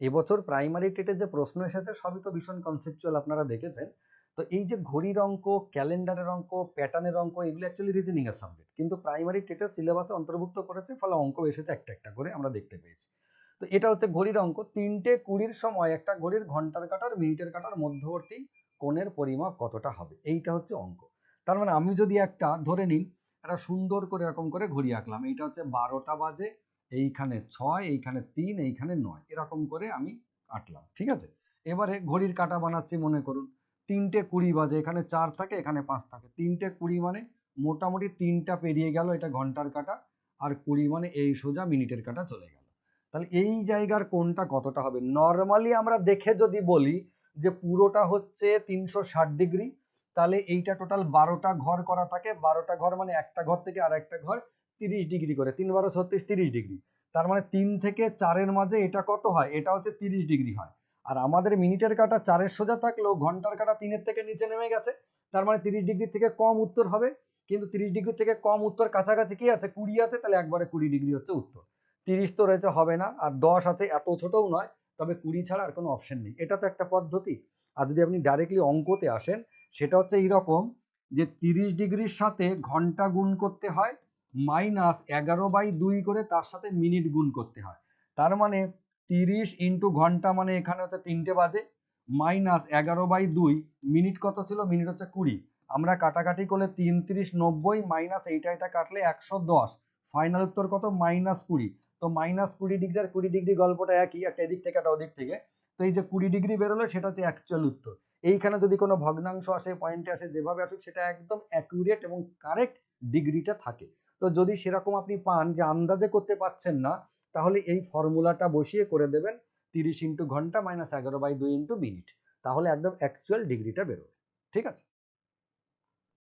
এবছর প্রাইমারি টেটে যে প্রশ্ন এসেছে সবই তো ভীষণ কনসেপচুয়াল, আপনারা দেখেছেন। তো এই যে ঘড়ির অঙ্ক, ক্যালেন্ডারের অঙ্ক, প্যাটার্নের অঙ্ক, এগুলো অ্যাকচুয়ালি রিজনিং এর সাবজেক্ট, কিন্তু প্রাইমারি টেটের সিলেবাসে অন্তর্ভুক্ত করেছে, ফলে অঙ্ক এসেছে একটা একটা করে আমরা দেখতে পেয়েছি। তো এটা হচ্ছে ঘড়ির অঙ্ক। 3:20 সময় একটা ঘড়ির ঘন্টার কাঁটার মিনিটের কাঁটার মধ্যবর্তী কোণের পরিমাপ কতটা হবে, এইটা হচ্ছে অঙ্ক। তার মানে আমি যদি একটা ধরে নিন, একটা সুন্দর করে এরকম করে ঘড়ি আঁকলাম, এইটা হচ্ছে 12টা বাজে, এইখানে 6, এইখানে 3, এইখানে 9, এরকম করে আমি আঁটলাম, ঠিক আছে। এবারে ঘড়ির কাঁটা বানাচ্ছি, মনে করুন 3:20 বাজে, এখানে 4 থাকে, এখানে 5 থাকে, 3:20 মানে মোটামুটি 3টা পেরিয়ে গেল, এটা ঘন্টার কাঁটা, আর 20 মানে এই সোজা মিনিটের কাঁটা চলে গেল। তাহলে এই জায়গার কোণটা কতটা হবে? নর্মালি আমরা দেখে যদি বলি যে পুরোটা হচ্ছে 360 ডিগ্রি, তাহলে এইটা টোটাল 12টা ঘর করা থাকে, 12টা ঘর মানে একটা ঘর থেকে আর একটা ঘর 30 ডিগ্রি করে, 3 12 36, 30 ডিগ্রি। তার মানে 3 থেকে 4-এর মাঝে এটা কত হয়? এটা হচ্ছে 30 ডিগ্রি হয়। আর আমাদের মিনিটের কাঁটা 4-এর সোজা থাকলেও ঘন্টার কাঁটা 3-এর থেকে নিচে নেমে গেছে, তার মানে 30 ডিগ্রি থেকে কম উত্তর হবে। কিন্তু 30 ডিগ্রি থেকে কম উত্তর কাছাকাছি কি আছে? 20 আছে, তাহলে একবারে 20 ডিগ্রি হচ্ছে উত্তর। 30 তো রয়েছে, হবে না। আর 10 আছে, এত ছোটও নয়, তবে 20 ছাড়া আর কোনো অপশন নেই। এটা তো একটা পদ্ধতি। আর যদি আপনি ডাইরেক্টলি অঙ্কতে আসেন, সেটা হচ্ছে এইরকম যে 30 ডিগ্রির সাথে ঘন্টা গুণ করতে হয়, -11/2 করে তার সাথে মিনিট গুণ করতে হয়। তার মানে 30 ইন্টু ঘন্টা মানে এখানে হচ্ছে 3টে বাজে, -11/2 মিনিট কত ছিল? মিনিট হচ্ছে 20। আমরা কাটাকাটি করলে 3 30 90, মাইনাস এইটা এটা কাটলে 110, ফাইনাল উত্তর কত? -20। তো -20 ডিগ্রি আর 20 ডিগ্রি গল্পটা একই, একটা এদিক থেকে একটা ওদিক থেকে। তো এই যে 20 ডিগ্রি বেরোলো, সেটা হচ্ছে অ্যাকচুয়াল উত্তর। এইখানে যদি কোনো ভগ্নাংশ আসে, পয়েন্টে আসে, যেভাবে আসুক, সেটা একদম অ্যাকুরেট এবং কারেক্ট ডিগ্রিটা থাকে। তো যদি সেরকম আপনি পান যে আন্দাজে করতে পারছেন না, তাহলে এই ফর্মুলাটা বসিয়ে করে দেবেন 30 ইন্টু ঘন্টা -11/2 ইন্টু মিনিট, তাহলে একদম অ্যাকচুয়াল ডিগ্রিটা বেরোবে। ঠিক আছে?